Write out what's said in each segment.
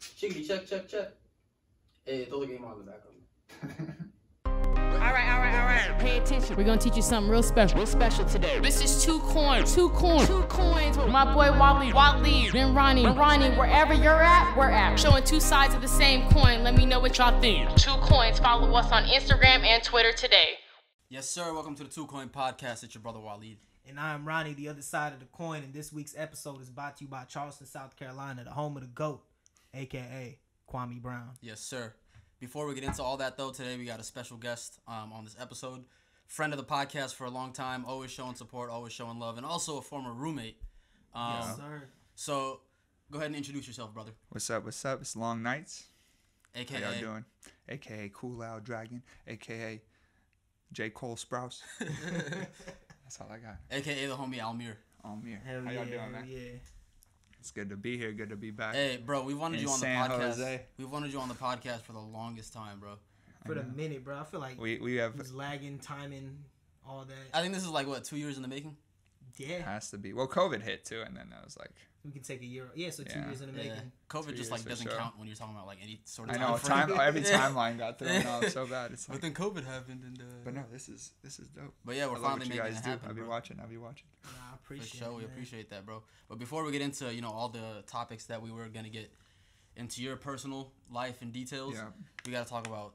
Chickity check. Hey, throw the game on in the background. All right. Pay attention. We're gonna teach you something real special today. This is two coins. My boy Wally, then Ronnie, wherever you're at, we're at. Showing two sides of the same coin. Let me know what y'all think. 2 coins. Follow us on Instagram and Twitter today. Yes, sir. Welcome to the 2 Coin Podcast. It's your brother Waleed. And I'm Ronnie, the other side of the coin. And this week's episode is brought to you by Charleston, South Carolina, the home of the GOAT, a.k.a. Kwame Brown. Yes, sir. Before we get into all that, though, today we got a special guest on this episode. Friend of the podcast for a long time, always showing support, always showing love, and also a former roommate. Yes, sir. So, go ahead and introduce yourself, brother. What's up? It's Long Nights. A.K.A. How y'all doing? A.K.A. Cool Loud Dragon. A.K.A. J. Cole Sprouse. That's all I got. A.K.A. the homie Almir. Hell How y'all doing, man? Yeah. It's good to be here. Good to be back. Hey, bro, we wanted you on the San podcast. Jose. We wanted you on the podcast for the longest time, bro. For the minute, bro. I feel like we have it was lagging, timing, all that. I think this is like, what, 2 years in the making? Yeah. has to be. Well, COVID hit too, and then I was like, We can take a year. Yeah, so 2 years in the making. Yeah. COVID 2 just like years for doesn't sure. count when you're talking about like any sort of I know frame. every timeline got thrown off so bad. It's like, But then COVID happened, and but no, this is dope. but yeah, we're I love finally what you making guys it do. happen. I'll be bro. watching. Nah, I For appreciate sure, it. we man. appreciate that, bro. But before we get into all the topics that we were gonna get into your personal life and details, Yeah, we gotta talk about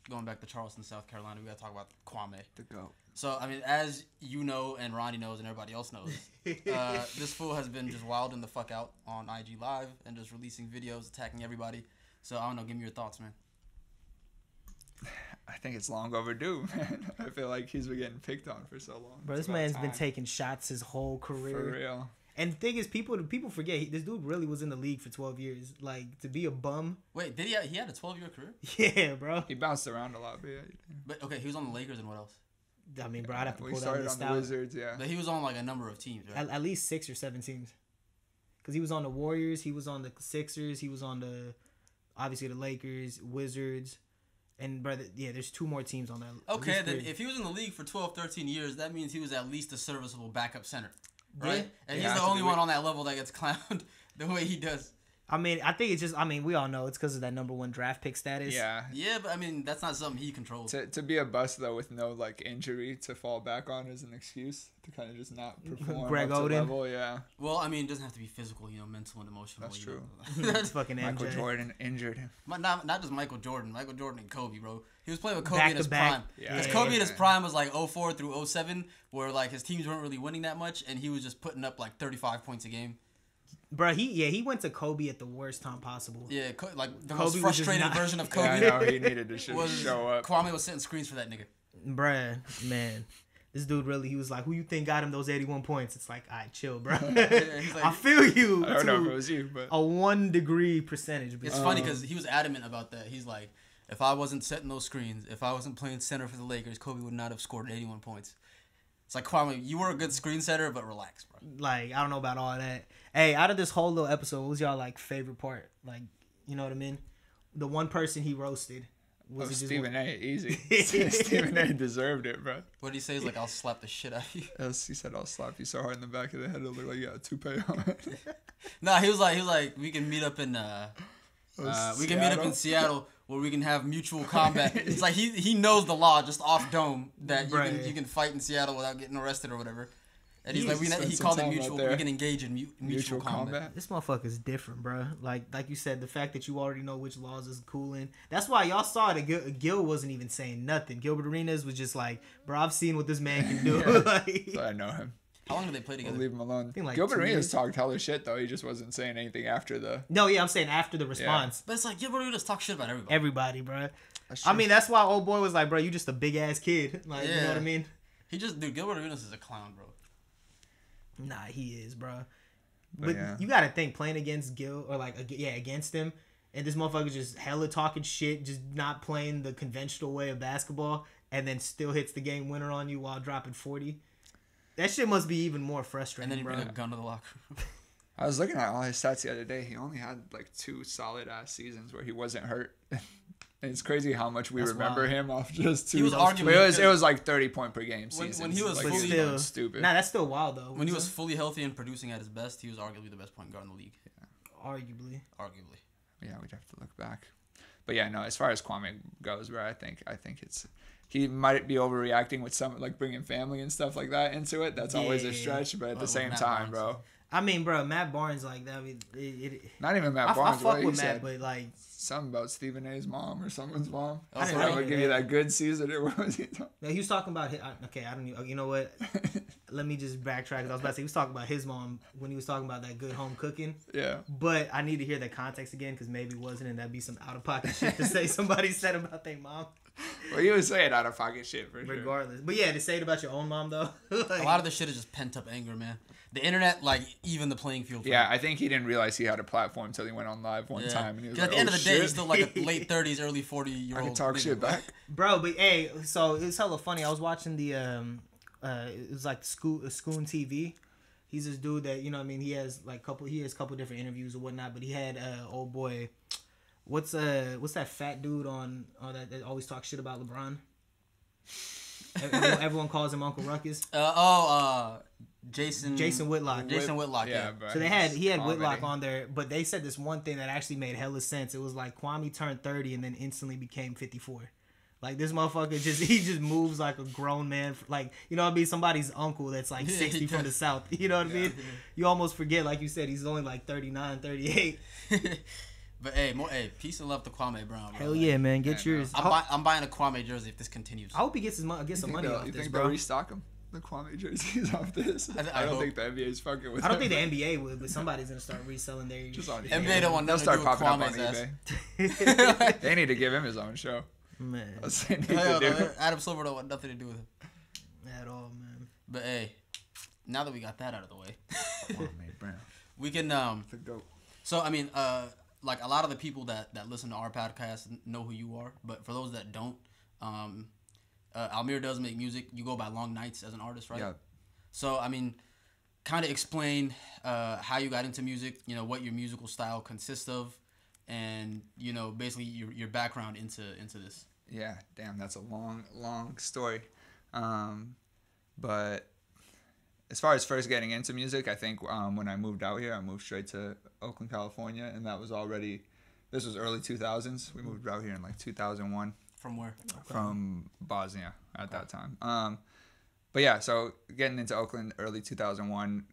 going back to Charleston, South Carolina. We gotta talk about Kwame. the GOAT. So I mean, as you know, and Ronnie knows, and everybody else knows, this fool has been just wilding the fuck out on IG Live and just releasing videos attacking everybody. So I don't know, give me your thoughts, man. I think it's long overdue, man. I feel like he's been getting picked on for so long. Bro, It's this about man's been time. taking shots his whole career. For real. And the thing is, people forget, this dude really was in the league for 12 years. Like, to be a bum. Wait, did he had a 12-year career? Yeah, bro. He bounced around a lot, but yeah. But okay, he was on the Lakers and what else? I mean, bro, I'd have to We pull that started list on the out. Wizards, yeah. But he was on like a number of teams, right? At least 6 or 7 teams. Because he was on the Warriors, he was on the Sixers, he was on obviously the Lakers, Wizards. And, brother, yeah, there's 2 more teams on that. Okay, at least then 3. if he was in the league for 12, 13 years, that means he was at least a serviceable backup center, right? Yeah. And Yeah, he's the to only be one with- on that level that gets clowned the way he does. I mean, I think it's just, we all know it's because of that #1 draft pick status. Yeah. Yeah, but I mean, that's not something he controls. To be a bust, though, with no, like, injury to fall back on is an excuse to kind of just not perform Greg up to Oden. level, yeah. Well, I mean, it doesn't have to be physical, mental and emotional. That's you true. know. It's fucking Michael MJ. Jordan injured him. Not just Michael Jordan and Kobe, bro. He was playing with Kobe Back in his to back. prime. Yeah. Because Yeah. Kobe in his prime was like 04 through 07, where like his teams weren't really winning that much, and he was just putting up like 35 points a game. Bro, he went to Kobe at the worst time possible. Yeah, like the Kobe most was just frustrated not- version of Yeah, Kobe I know. He needed to was show up. Kwame was setting screens for that nigga. Bruh, man. This dude really, he was like, who you think got him those 81 points? It's like, all right, chill, bro. he's like- I feel you. I don't know if to it was you, but... a 1 degree percentage. But It's funny because he was adamant about that. He's like, if I wasn't setting those screens, if I wasn't playing center for the Lakers, Kobe would not have scored 81 points. It's like, Kwame, you were a good screen setter, but relax, bro. like, I don't know about all that. Hey, out of this whole little episode, what was y'all like favorite part? Like, you know what I mean? The one person he roasted. Was it just Stephen A. Easy. Stephen A. deserved it, bro. What did he say? He's like, I'll slap the shit out of you. He said, I'll slap you so hard in the back of the head, it'll look like you got a toupee on. Nah, he was like, we can meet up in Seattle where we can have mutual combat. It's like he knows the law just off dome that you can fight in Seattle without getting arrested or whatever. And he's like, he called it mutual. We can engage in mutual combat. This motherfucker's different, bro. Like you said, the fact that you already know which laws is cool in. That's why y'all saw that Gil wasn't even saying nothing. Gilbert Arenas was just like, bro, I've seen what this man can do. Like, So I know him. How long did they play together? We'll leave him alone. think like Gilbert 2 Arenas years. talked hella shit, though. He just wasn't saying anything after the... no, yeah, I'm saying after the response. But it's like, Gilbert Arenas talk shit about everybody. Everybody, bro. That's I true. mean, that's why old boy was like, bro, you just a big ass kid. Like, you know what I mean? Gilbert Arenas is a clown, bro. Nah, he is, bro. But But yeah. you gotta think, playing against Gil or against him, and this motherfucker just hella talking shit, just not playing the conventional way of basketball, and then still hits the game winner on you while dropping 40. That shit must be even more frustrating, And then he bro. bring a gun to the locker room. I was looking at all his stats the other day. He only had like 2 solid-ass seasons where he wasn't hurt. And it's crazy how much we That's remember wild. him off just 2. He was arguably It was like 30 point per game When season. he was like, But fully- still, going stupid. nah, that's still wild though. When he was fully healthy and producing at his best, he was arguably the best point guard in the league. arguably. Arguably. yeah, we'd have to look back. But yeah, no, as far as Kwame goes, bro, I think it's he might be overreacting with some like bringing family and stuff like that into it. That's always a stretch, but at the same time, bro. I mean, bro, Matt Barnes like that. I mean, not even Matt Barnes. I fuck with Matt, but like something about Stephen A's mom or someone's mom. I didn't know. Give you that good season. What was he talking? No, he was talking about. Okay, I don't. You know what? Let me just backtrack. Cause I was about to say he was talking about his mom when he was talking about that good home cooking. Yeah. But I need to hear the context again because maybe it wasn't, and that'd be some out of pocket shit to say somebody said about their mom. Well, you was saying out of pocket shit for sure. Regardless, but yeah, to say it about your own mom though. Like, a lot of this shit is just pent up anger, man. The internet, like, even the playing field. Yeah, I think he didn't realize he had a platform until he went on live one time. And he was like, at the end of the day, he's still like a late 30s, early 40-year-old. I can talk shit back. Bro, but hey, so it's hella funny. I was watching the, it was like Scoon TV. He's this dude that, you know what I mean, he has a couple different interviews or whatnot, but he had, old boy, what's that fat dude on that always talks shit about LeBron? Everyone calls him Uncle Ruckus. Jason Whitlock. Jason Whitlock, yeah. So he had Whitlock on there, but they said this one thing that actually made hella sense. It was like Kwame turned 30 and then instantly became 54. Like this motherfucker just moves like a grown man. Like, you know what I mean? Somebody's uncle that's like 60 from the South. You know what I mean? You almost forget, like you said, he's only like 39, 38. But hey, peace and love to Kwame Brown, bro. Hell yeah, man. Get yours. I'm buying a Kwame jersey if this continues. I hope he gets some money off this, bro. You think they'll restock him? The Kwame jerseys off this. I don't think the NBA's fucking with. I don't think the NBA would, but somebody's gonna start reselling their. Just on NBA don't want. They'll start popping up on eBay. They need to give him his own show. Man, Adam Silver don't want nothing to do with him at all, man. But hey, now that we got that out of the way, Kwame Brown, we can So I mean, like a lot of the people that listen to our podcast know who you are, but for those that don't, Almir does make music. You go by Long Nights as an artist, right? Yeah. So, I mean, kind of explain how you got into music, you know, what your musical style consists of, and, you know, basically your background into this. Yeah, damn, that's a long story. But as far as first getting into music, I think when I moved out here, I moved straight to Oakland, California, and that was this was early 2000s. We moved out here in like 2001. From where? From Bosnia at that time. But yeah, so getting into Oakland early 2001,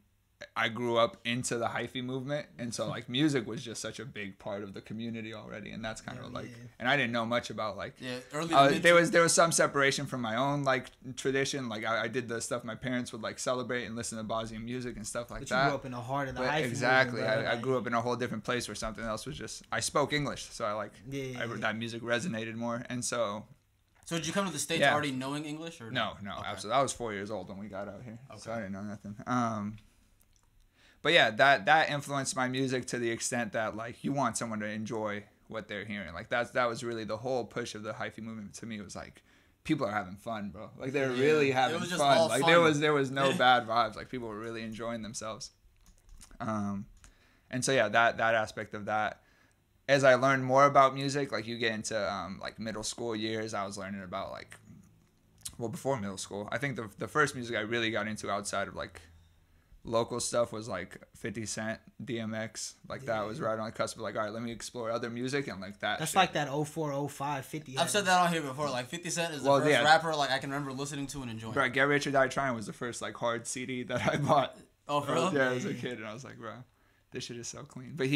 I grew up into the hyphy movement, and so like music was just such a big part of the community already, and that's kind of like, and I didn't know much about like, there was some separation from my own like tradition. Like I did the stuff my parents would like celebrate and listen to Bosnian music and stuff like that. You grew up in the heart of the hyphy exactly. movement, I grew up in a whole different place where something else was just, I spoke English, so I like that music resonated more, and so. So did you come to the States already knowing English or no? Absolutely. I was 4 years old when we got out here, so I didn't know nothing. But yeah, that influenced my music to the extent that like you want someone to enjoy what they're hearing. Like that was really the whole push of the hyphy movement to me. It was like people are having fun, bro. Like they're really having fun. Like there was no bad vibes. Like people were really enjoying themselves. And so yeah, that aspect of that. As I learned more about music, like you get into like middle school years, I was learning about like, well, before middle school, I think the first music I really got into outside of like local stuff was like 50 Cent, DMX, like that was right on the cusp of like, all right, let me explore other music and like that. That's shit. like that 04, 05, 50. I've said that on here before. Like 50 Cent is the first rapper like I can remember listening to and enjoying. Bro, Get Rich or Die Trying was the first like hard CD that I bought. Oh, for real? Yeah, as a kid, and I was like, bro, this shit is so clean. But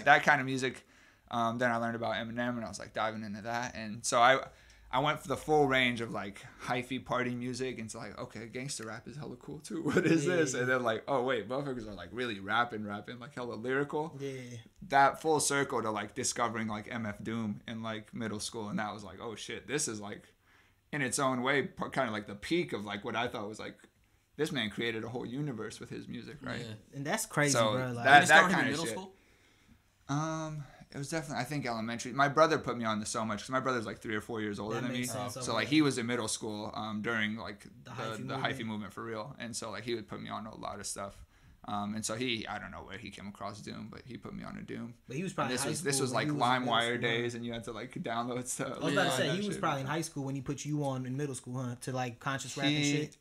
that kind of music. Then I learned about Eminem, and I was like diving into that, and so I went for the full range of like hyphy party music, and it's like, okay, gangster rap is hella cool too. What is this? And then like, oh wait, motherfuckers are like really rapping like hella lyrical. Yeah. That full circle to like discovering like MF Doom in like middle school, and that was like, oh shit, this is like in its own way kind of like the peak of like what I thought was like, this man created a whole universe with his music, right? Yeah. And that's crazy, so bro. Like, that kind of shit. School? It was definitely, I think, elementary. My brother put me on this so much because my brother's like 3 or 4 years older than me. So like he was in middle school during like the hyphy movement for real, and so like he would put me on a lot of stuff. And so I don't know where he came across Doom, but he put me on a Doom. But he was probably this was like LimeWire days, and you had to like download stuff. I was about to say he was probably in high school when he put you on in middle school, huh? To like conscious rap and shit.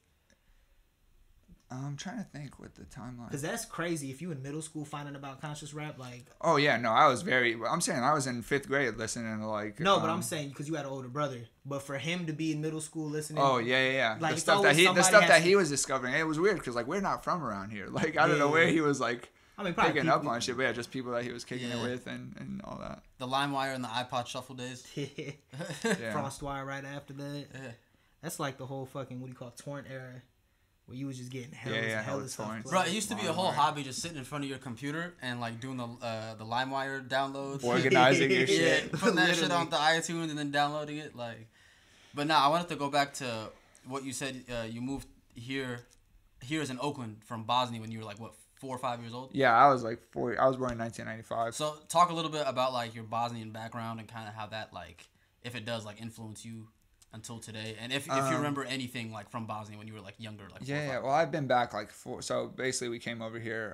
I'm trying to think with the timeline. Because that's crazy. If you in middle school finding about conscious rap, like... Oh, yeah. No, I was I'm saying I was in 5th grade listening to, like... No, but I'm saying because you had an older brother. But for him to be in middle school listening... Oh, yeah. Like, the stuff that he was discovering, it was weird because, like, we're not from around here. Like, I don't know where he was, like... picking up on shit, but yeah, just people that he was kicking it with and all that. The LimeWire and the iPod Shuffle days. Frostwire right after that. Yeah. That's like the whole fucking, what do you call it, torrent era, where you was just getting hella stuff. Bro, it used to be a whole hobby just sitting in front of your computer and like doing the LimeWire downloads. Organizing your shit. Yeah, putting that shit onto iTunes and then downloading it. Like, but now I wanted to go back to what you said. You moved here is in Oakland from Bosnia when you were like, what, 4 or 5 years old? Yeah, I was like 4. I was born in 1995. So talk a little bit about like your Bosnian background and kind of how that, like, if it does like influence you until today, and if you remember anything like from Bosnia when you were like younger, like 4 or 5. Well, I've been back like 4. So basically, we came over here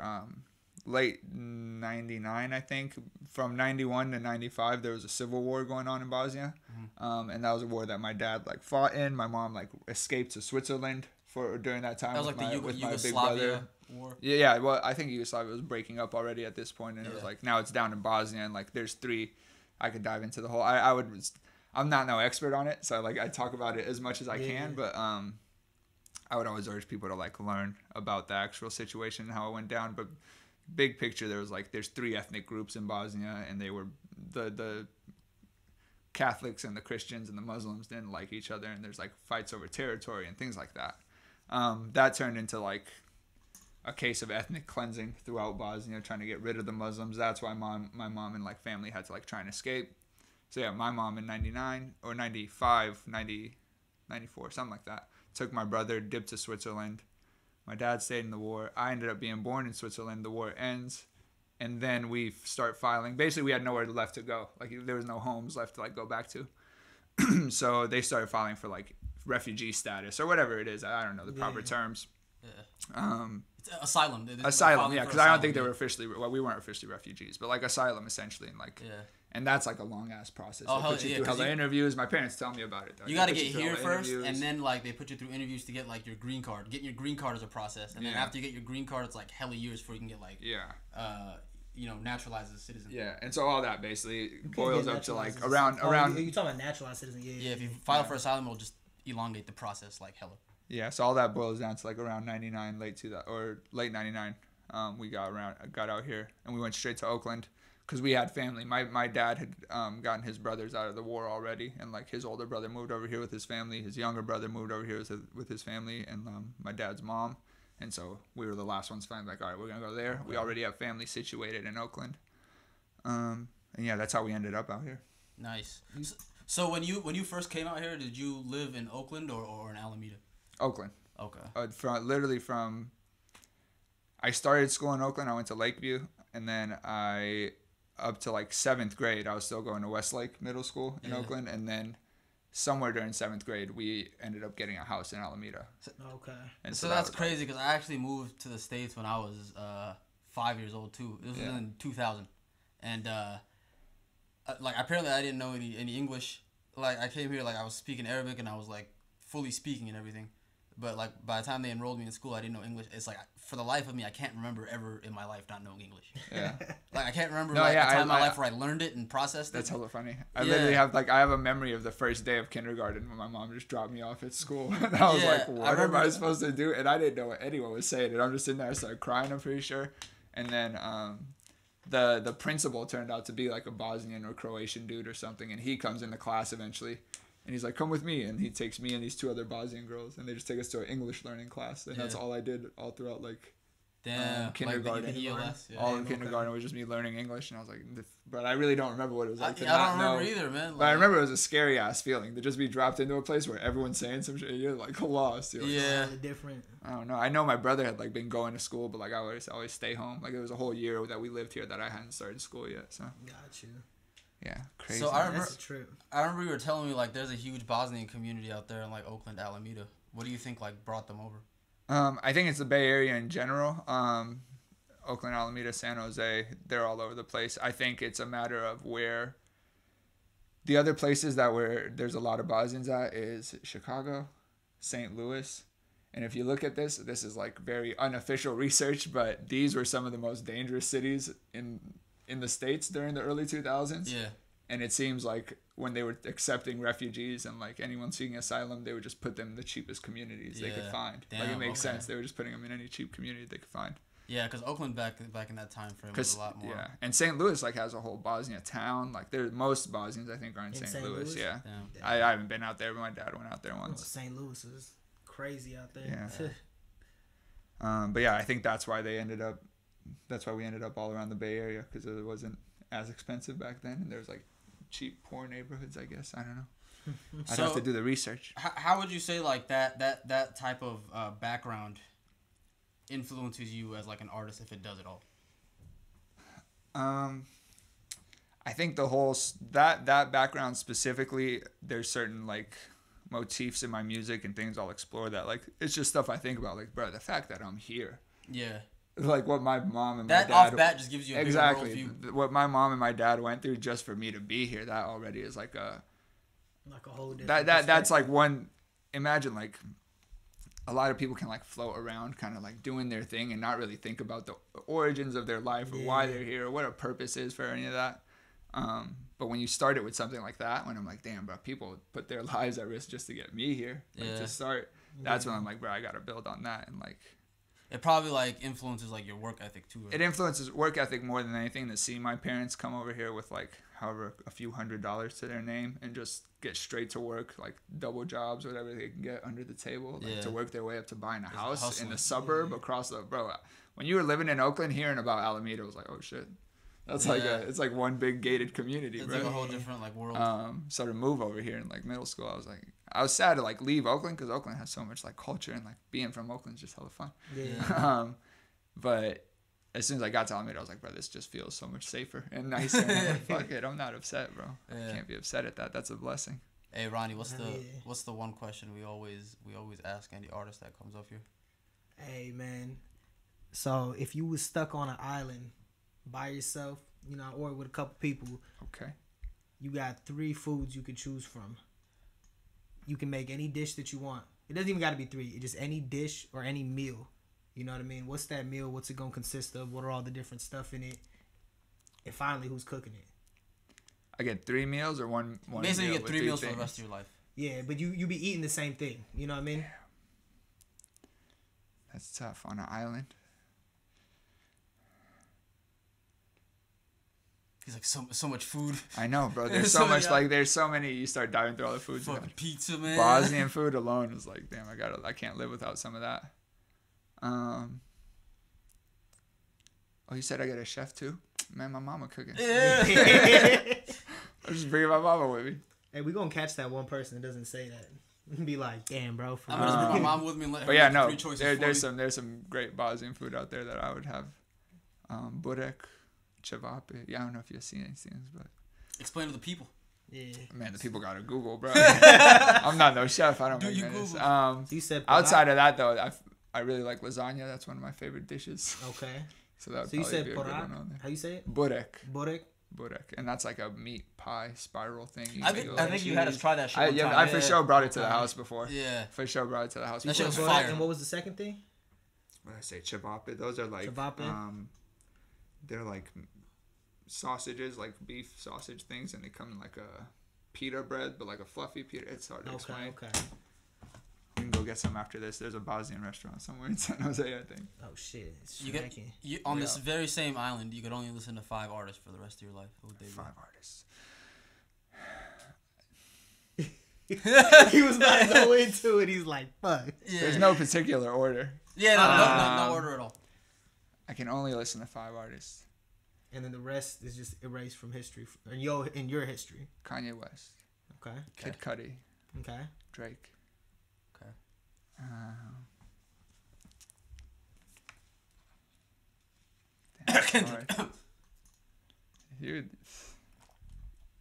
late '99, I think. From '91 to '95, there was a civil war going on in Bosnia, and that was a war that my dad like fought in. My mom like escaped to Switzerland during that time. That was like with the my big brother. War. Yeah. Well, I think Yugoslavia was breaking up already at this point, and it was like now it's down in Bosnia, and like there's 3. I could dive into the whole. I'm not no expert on it, so like I talk about it as much as I can, but I would always urge people to like learn about the actual situation and how it went down. But big picture, there's 3 ethnic groups in Bosnia, and they were the Catholics and the Christians and the Muslims didn't like each other, and there's like fights over territory and things like that. That turned into like a case of ethnic cleansing throughout Bosnia, trying to get rid of the Muslims. That's why my mom and like family had to like try and escape. So yeah, my mom in 99 or 95, 90, 94, something like that, took my brother, dipped to Switzerland. My dad stayed in the war. I ended up being born in Switzerland. The war ends. And then we start filing. Basically, we had nowhere left to go. Like, there was no homes left to like go back to. So they started filing for like refugee status or whatever it is. I don't know the proper terms. Yeah. It's asylum. Asylum, yeah, because I don't think they were officially. Well, we weren't officially refugees, but like asylum essentially, and like. Yeah. And that's like a long ass process. They put you through hella interviews. My parents tell me about it though. You got to get here first, and then like they put you through interviews to get like your green card. Getting your green card is a process, and then after you get your green card, it's like hella years before you can get like naturalized as a citizen. Yeah, and so all that basically boils up to like around. You talking about naturalized citizen? Yeah. If you file for asylum, it'll just elongate the process like hella. Yeah, so all that boils down to like around 99, late 99. We got out here, and we went straight to Oakland. Because we had family. My dad had gotten his brothers out of the war already, and like his older brother moved over here with his family. His younger brother moved over here with his family, and my dad's mom. And so we were the last ones finally like, all right, we're gonna go there. We already have family situated in Oakland, and yeah, that's how we ended up out here. Nice. So when you first came out here, did you live in Oakland or in Alameda? Oakland. Okay. From I started school in Oakland. I went to Lakeview, and then up to like 7th grade, I was still going to Westlake Middle School in Oakland, and then somewhere during 7th grade, we ended up getting a house in Alameda. Okay. And so that's crazy because I actually moved to the States when I was 5 years old too. It was in 2000, and like apparently I didn't know any English. Like I came here like I was speaking Arabic and I was like fully speaking and everything. But like by the time they enrolled me in school, I didn't know English. It's like for the life of me, I can't remember ever in my life not knowing English. Yeah. Like I can't remember a time in my life where I learned it and processed it. That's hella funny. I literally have I have a memory of the first day of kindergarten when my mom just dropped me off at school, and I was like, "What am I supposed to do?" And I didn't know what anyone was saying, and I'm just sitting there, I started crying. I'm pretty sure, and then the principal turned out to be like a Bosnian or Croatian dude or something, and he comes into class eventually. And he's like, come with me. And he takes me and these 2 other Bosnian girls. And they just take us to an English learning class. And that's all I did all throughout, like, kindergarten. Like the ELS, all in kindergarten was just me learning English. And I was like, but I really don't remember what it was like. I don't remember either, man. But I remember it was a scary-ass feeling to just be dropped into a place where everyone's saying some shit. You're, like, lost. You're like, different. I don't know. I know my brother had, like, been going to school. But, like, I always stay home. Like, it was a whole year that we lived here that I hadn't started school yet. So. Got you. Yeah, crazy. So I remember you were telling me like there's a huge Bosnian community out there in like Oakland, Alameda. What do you think like brought them over? I think it's the Bay Area in general. Oakland, Alameda, San Jose, they're all over the place. I think it's a matter of where the other places that there's a lot of Bosnians at is Chicago, St. Louis, And if you look at this is like very unofficial research, but these were some of the most dangerous cities in the States during the early 2000s. Yeah. And it seems like when they were accepting refugees and like anyone seeking asylum, they would just put them in the cheapest communities they could find. Damn, like it makes sense. They were just putting them in any cheap community they could find. Yeah, because Oakland back in that time frame was a lot more. Yeah, and St. Louis like has a whole Bosnia town. Like most Bosnians I think are in St. Louis. Yeah. I haven't been out there, but my dad went out there once. St. Louis is crazy out there. Yeah. But yeah, I think that's why we ended up all around the Bay Area, because it wasn't as expensive back then, and there was like cheap poor neighborhoods, I guess. I don't know. I'd have to do the research. How would you say like that type of background influences you as like an artist, if it does at all? I think the whole that background specifically, there's certain like motifs in my music and things I'll explore that like it's just stuff I think about, like, bro, the fact that I'm here. Yeah. Like what my mom and my dad off bat just gives you a exactly bigger worldview. What my mom and my dad went through just for me to be here, that already is like a whole different that's like one. Imagine like a lot of people can like float around kind of like doing their thing and not really think about the origins of their life or why they're here or what a purpose is for any of that. But when you start it with something like that, when I'm like, damn, bro, people put their lives at risk just to get me here, like, to start, that's when I'm like, bro, I gotta build on that. And like it probably like influences like your work ethic too. Right? It influences work ethic more than anything, to see my parents come over here with like however a few $100s to their name and just get straight to work, like double jobs, whatever they can get under the table, like to work their way up to buying a house in the suburb across the, bro, when you were living in Oakland, hearing about Alameda was like, oh shit. That's like it's like one big gated community, it's bro. Like a whole different like world. So to move over here in like middle school, I was sad to like leave Oakland, because Oakland has so much like culture, and like being from Oakland is just hella fun. Yeah. But as soon as I got to Alameda, I was like, bro, this just feels so much safer and nicer. And I'm like, fuck it, I'm not upset, bro. Yeah. I can't be upset at that. That's a blessing. Hey Ronnie, what's the one question we always ask any artist that comes up here? Hey man, so if you was stuck on an island by yourself, you know, or with a couple people, okay, you got 3 foods you could choose from. You can make any dish that you want. It doesn't even got to be 3. It's just any dish or any meal. You know what I mean? What's that meal? What's it gonna consist of? What are all the different stuff in it? And finally, who's cooking it? I get 3 meals or one. Basically, you get 3 meals for the rest of your life. Yeah, but you be eating the same thing. You know what I mean? That's tough on an island. He's like so much food. I know, bro. There's so much like there's so many. You start diving through all the food. Fucking pizza, man. Bosnian food alone is like, damn. I can't live without some of that. Oh, you said I get a chef too? Man, my mama cooking. Yeah. I'm just bringing my mama with me. Hey, we gonna catch that one person that doesn't say that. And be like, damn, bro. I'm gonna just bring my mom with me and let her make 3 choices. There's some great Bosnian food out there that I would have. Burek, cevape. Yeah, I don't know if you've seen these things, but explain to the people. Yeah. Man, the people gotta Google, bro. I'm not no chef. I don't make minutes. You said outside of that though, I really like lasagna. That's one of my favorite dishes. Okay. So that would probably be a good one on there. How you say it? Burek. Burek. And that's like a meat pie spiral thing. I think you had us try that shit. I for sure brought it to the house before. Yeah. For sure brought it to the house. That shit was fire. And what was the second thing? What did I say? Cevape. Those are like they're like sausages, like beef sausage things, and they come in like a pita bread, but like a fluffy pita. It's hard to explain. Okay. We can go get some after this. There's a Bosnian restaurant somewhere in San Jose, I think. Oh shit! You on this very same island, you could only listen to 5 artists for the rest of your life. Who would they be? 5 artists. He was not so into it. He's like, fuck. Yeah. There's no particular order. Yeah, no order at all. I can only listen to 5 artists. And then the rest is just erased from history. In your history. Kanye West. Okay. Kid Cudi. Okay. Drake. Okay.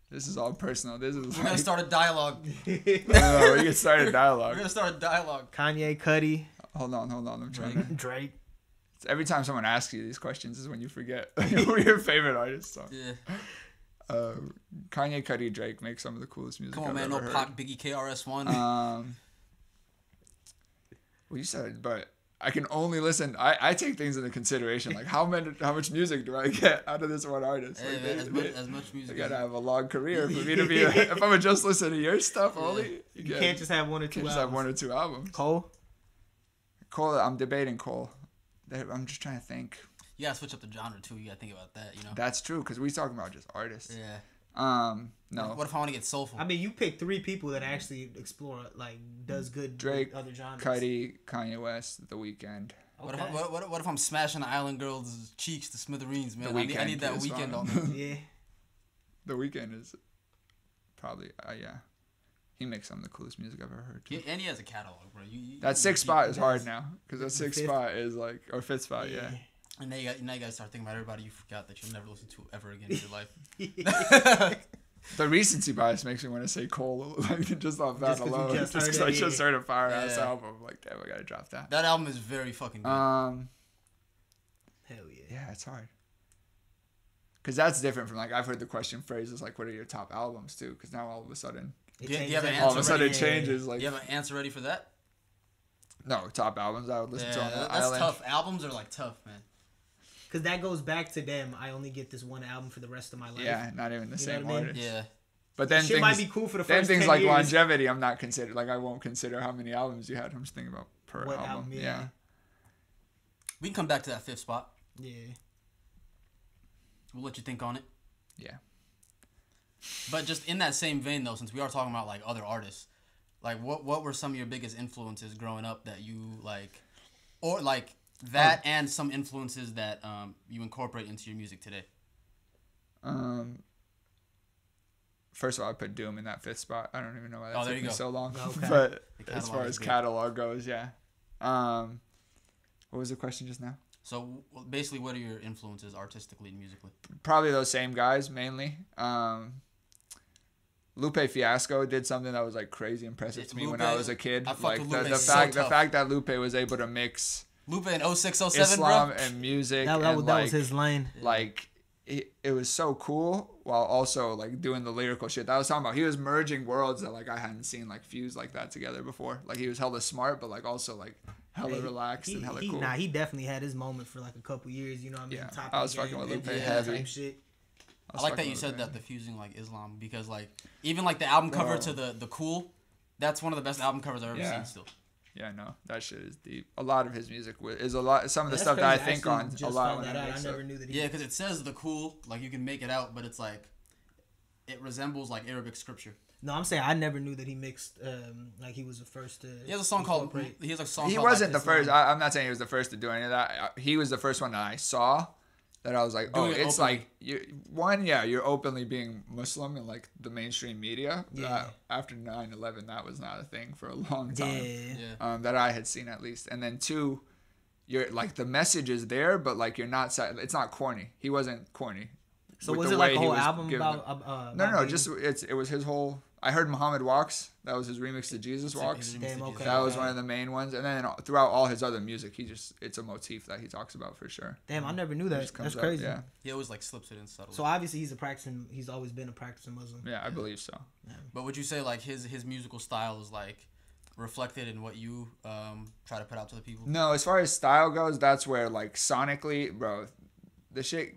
This is all personal. We're gonna start a dialogue. We can start a dialogue. We're gonna start a dialogue. Kanye, Cudi. Hold on. I'm trying to. Drake. Every time someone asks you these questions is when you forget who your favorite artists are. Yeah. Kanye, Cudi, Drake make some of the coolest music. Come on, man. No heard. Pac, Biggie, KRS-One. Well, you said, but I can only listen. I take things into consideration, like how much music do I get out of this one artist? Hey, like man, as much music. I gotta have a long career for me to be. If I would just listen to your stuff only, you can't just have one or two. Just have one or two albums. Cole, I'm debating Cole. I'm just trying to think. You gotta switch up the genre too. You gotta think about that. You know. That's true, because we talking about just artists. Yeah. No. What if I want to get soulful? I mean, you pick 3 people that actually explore, like, does good Drake, with other genres. Cudi, Kanye West, The Weeknd. Okay. What if I'm smashing the Island Girls' cheeks to smithereens, man? I need that Weeknd on me. Yeah. The Weeknd is probably, yeah. He makes some of the coolest music I've ever heard. Too. And he has a catalog, bro. That 6th spot is hard now, because that 6th spot is like, or 5th spot, yeah. And now you gotta start thinking about everybody you forgot that you'll never listen to ever again in your life. The recency bias makes me want to say Cole, like just off that alone. Just because I just heard a fire ass album. I'm like, damn, I gotta drop that. That album is very fucking good. Hell yeah. Yeah, it's hard. Because that's different from, like, I've heard the question phrases like, what are your top albums too? Because now all of a sudden, all of a sudden it changes. Like, you have an answer ready for that? No, top albums I would listen to on that that's island. Tough. Albums are like tough, man. Because that goes back to them. I only get this one album for the rest of my life. Yeah, not even the same artist. Yeah. But then shit might be cool for the first 10 things like years. longevity, I'm not considered. Like, I won't consider how many albums you had. I'm just thinking about per album. Yeah. We can come back to that 5th spot. Yeah. We'll let you think on it. Yeah. But just in that same vein, though, since we are talking about, like, other artists, like, what were some of your biggest influences growing up that you, like, or, like, that and some influences that you incorporate into your music today? First of all, I put Doom in that 5th spot. I don't even know why that took me so long. Okay. But as far as catalog goes, yeah. What was the question just now? So basically, what are your influences artistically and musically? Probably those same guys mainly. Lupe Fiasco did something that was like crazy impressive to me when I was a kid. Like the fact that Lupe was able to mix Lupe in 06, 07, Islam bro. and music. That was his lane. Like it was so cool while also like doing the lyrical shit that I was talking about. He was merging worlds that like I hadn't seen like fused like that together before. Like he was hella smart, but like also like hella relaxed and hella cool. He definitely had his moment for like a couple years. You know what I mean? Yeah, I was fucking with Lupe heavy. Shit. I like that you said that, the fusing like Islam, because like even like the album cover to the Cool, that's one of the best album covers I've ever seen still. Yeah, no, that shit is deep. A lot of his music is a lot. Some of the stuff that I think on a lot. When I never knew that. Yeah, because it says the Cool, like you can make it out, but it's like it resembles like Arabic scripture. No, I'm saying I never knew that he mixed. Like he was the first to. He has a song called. He has a song. He wasn't the first. I'm not saying he was the first to do any of that. He was the first one that I saw. That I was like, oh, it's openly. Like you're openly being Muslim in like the mainstream media. Yeah. After 9/11, that was not a thing for a long time. Yeah. That I had seen at least. And then 2, you're like the message is there, but like you're not. It's not corny. He wasn't corny. So was it like a whole album about? No. Just it was his whole. I heard Muhammad Walks. That was his remix to Jesus Walks. That was one of the main ones. And then throughout all his other music, it's a motif that he talks about for sure. Damn, I never knew that. That's crazy. Yeah. He always like slips it in subtly. So obviously he's always been a practicing Muslim. Yeah, I believe so. Yeah. But would you say like his musical style is like reflected in what you try to put out to the people? No, as far as style goes, that's where like sonically, bro, the shit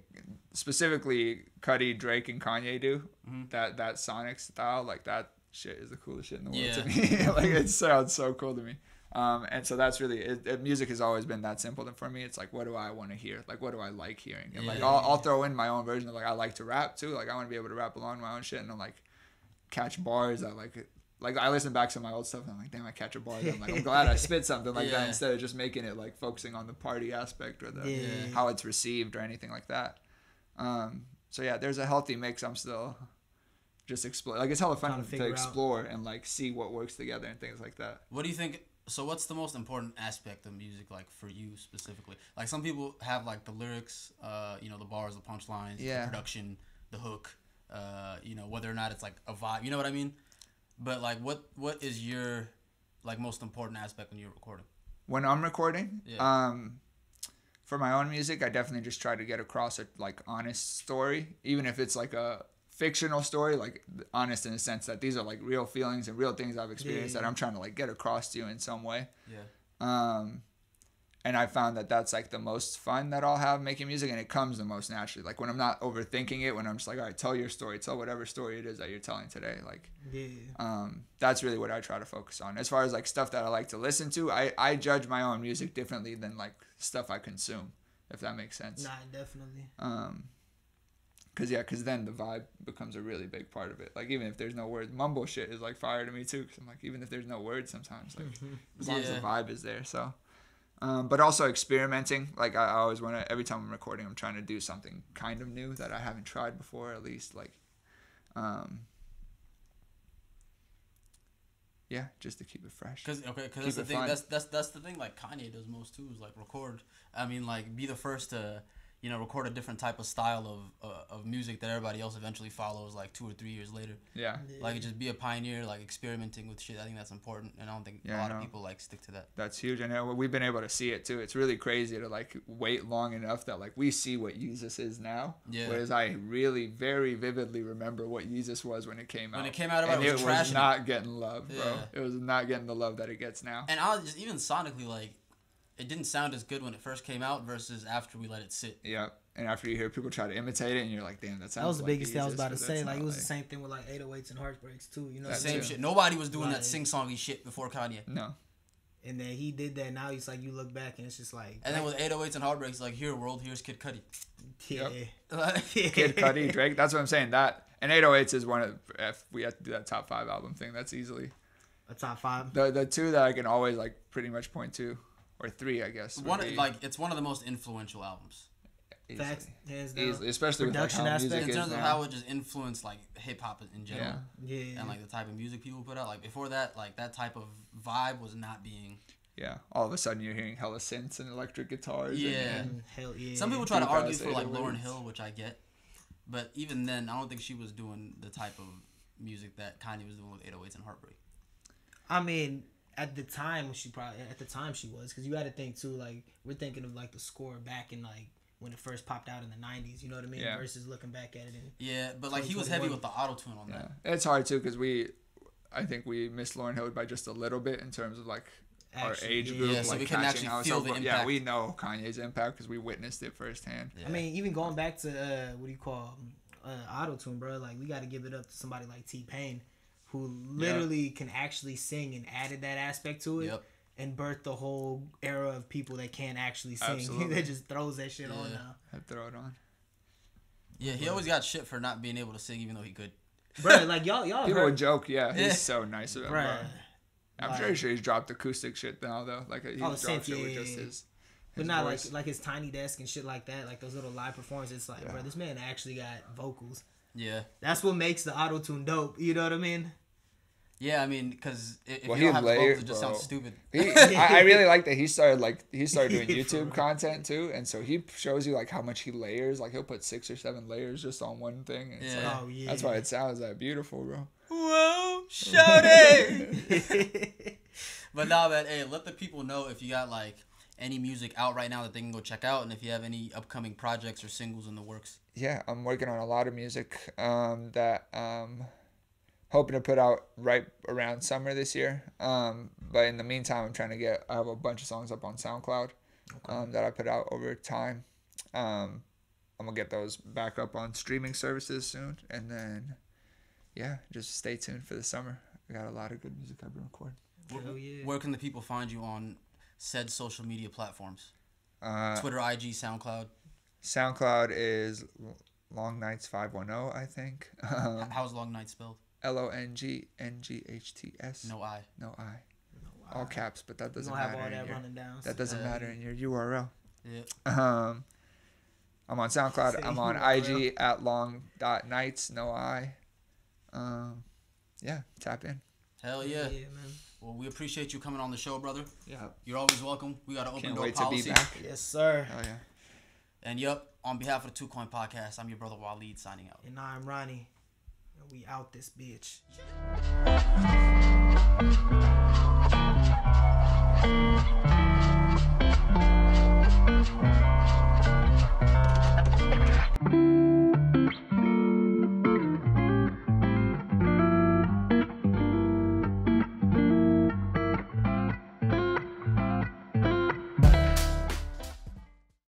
specifically Cudi, Drake, and Kanye do. Mm-hmm. That sonic style, like that shit is the coolest shit in the world to me. Like it sounds so cool to me. And so that's really music has always been that simple. And for me, it's like, what do I want to hear? Like, what do I like hearing? And like I'll throw in my own version of like I like to rap too. Like I want to be able to rap along my own shit and like catch bars. Like I listen back to my old stuff and I'm like, damn, I catch a bar. I'm like, I'm glad I spit something like that instead of just making it like focusing on the party aspect or the how it's received or anything like that. So yeah, there's a healthy mix. I'm still just explore. Like it's hella fun to explore and like see what works together and things like that. What do you think? So what's the most important aspect of music, like for you specifically? Like some people have like the lyrics, the bars, the punchlines, the production, the hook, whether or not it's like a vibe. You know what I mean? But like, what is your like most important aspect when you're recording? When I'm recording, for my own music, I definitely just try to get across a like honest story, even if it's like a fictional story, like honest in the sense that these are like real feelings and real things I've experienced that I'm trying to like get across to you in some way. And I found that that's like the most fun that I'll have making music, and it comes the most naturally. Like when I'm not overthinking it, when I'm just like, all right, tell your story, tell whatever story it is that you're telling today. Like, that's really what I try to focus on. As far as like stuff that I like to listen to, I judge my own music differently than like stuff I consume, if that makes sense. Nah, definitely. Cause then the vibe becomes a really big part of it. Like even if there's no words, mumble shit is like fire to me too. Cause I'm like, even if there's no words, sometimes like as long as the vibe is there. So. But also experimenting. Like I always want to, every time I'm recording, I'm trying to do something kind of new that I haven't tried before, at least. Like, yeah, just to keep it fresh. Because that's the thing. That's the thing. Like Kanye does most too, is like record. I mean, like be the first to, you know, record a different type of style of music that everybody else eventually follows like 2 or 3 years later. Yeah. Like just be a pioneer, like experimenting with shit. I think that's important, and I don't think a lot of people like stick to that. That's huge, and we've been able to see it too. It's really crazy to like wait long enough that like we see what Yeezus is now. Yeah. Whereas I really very vividly remember what Yeezus was when it came out. When it came out, it was not getting love, bro. Yeah. It was not getting the love that it gets now. And I was just even sonically like. It didn't sound as good when it first came out versus after we let it sit. Yeah, and after you hear people try to imitate it, and you're like, damn, that sounds. That was the like biggest thing I was about to say. Like it was the same thing with like 808s and Heartbreaks too. You know, the same shit. Nobody was doing that sing-songy shit before Kanye. No. And then he did that. Now he's like, you look back and it's just like. And then with 808s and Heartbreaks, like here, world, here's Kid Cudi. Yeah. Yep. Kid Cudi, Drake. That's what I'm saying. That and 808s is one of. If we have to do that top 5 album thing, that's easily. A top 5. The 2 that I can always like pretty much point to. Or 3, I guess. It's one of the most influential albums. Facts, easily, especially production with like, how music in terms is of now. how it just influenced like hip hop in general. Yeah. And like the type of music people put out. Like before that, like that type of vibe was not being. Yeah. All of a sudden, you're hearing hella synths and electric guitars. Yeah. And hell yeah. Some people try to argue for like Lauryn Hill, which I get, but even then, I don't think she was doing the type of music that Kanye was doing with 808s and Heartbreak. I mean. At the time, she was, because you got to think too. Like we're thinking of like the score back in like when it first popped out in the 90s. You know what I mean? Yeah. Versus looking back at it. But like he was heavy with the auto tune on that. It's hard too because I think we missed Lauryn Hill by just a little bit in terms of like our age group. Yeah, so like we can actually feel the impact. Yeah, we know Kanye's impact because we witnessed it firsthand. Yeah. I mean, even going back to auto tune, bro. Like we got to give it up to somebody like T-Pain. Who literally can actually sing and added that aspect to it and birthed the whole era of people that can't actually sing. That just throws that shit on now. I throw it on. Yeah, he always got shit for not being able to sing even though he could. Bro, like y'all people would joke, he's so nice about it, bro. I'm like, pretty sure he's dropped acoustic shit now though. Like he's dropped shit with just his but not like his tiny desk and shit like that, like those little live performances. It's like, bro, this man actually got vocals. Yeah. That's what makes the auto-tune dope. You know what I mean? Yeah, I mean, because if you don't have the vocals, it just sounds stupid. I really like that he started doing YouTube content too, and so he shows you like how much he layers. Like he'll put 6 or 7 layers just on one thing. And it's like, that's why it sounds that beautiful, bro. Whoa, shout it! But now that let the people know if you got like any music out right now that they can go check out, and if you have any upcoming projects or singles in the works. Yeah, I'm working on a lot of music that hoping to put out right around summer this year. But in the meantime, I have a bunch of songs up on SoundCloud that I put out over time. I'm going to get those back up on streaming services soon. And then, just stay tuned for the summer. I got a lot of good music I've been recording. Where can the people find you on said social media platforms? Twitter, IG, SoundCloud? SoundCloud is Long Nights 510, I think. How's Long Nights spelled? LONG NGHTS. No I. All caps, but that doesn't matter. That doesn't matter in your URL. Yeah. I'm on SoundCloud. I'm on IG at long.nights. No I. Tap in. Hell yeah. Yeah, man. Well, we appreciate you coming on the show, brother. Yeah. You're always welcome. We got an open door policy. Can't wait to be back. Yes, sir. Oh yeah. And on behalf of the 2 Coin Podcast, I'm your brother Waleed signing out. And I'm Ronnie. We out this bitch.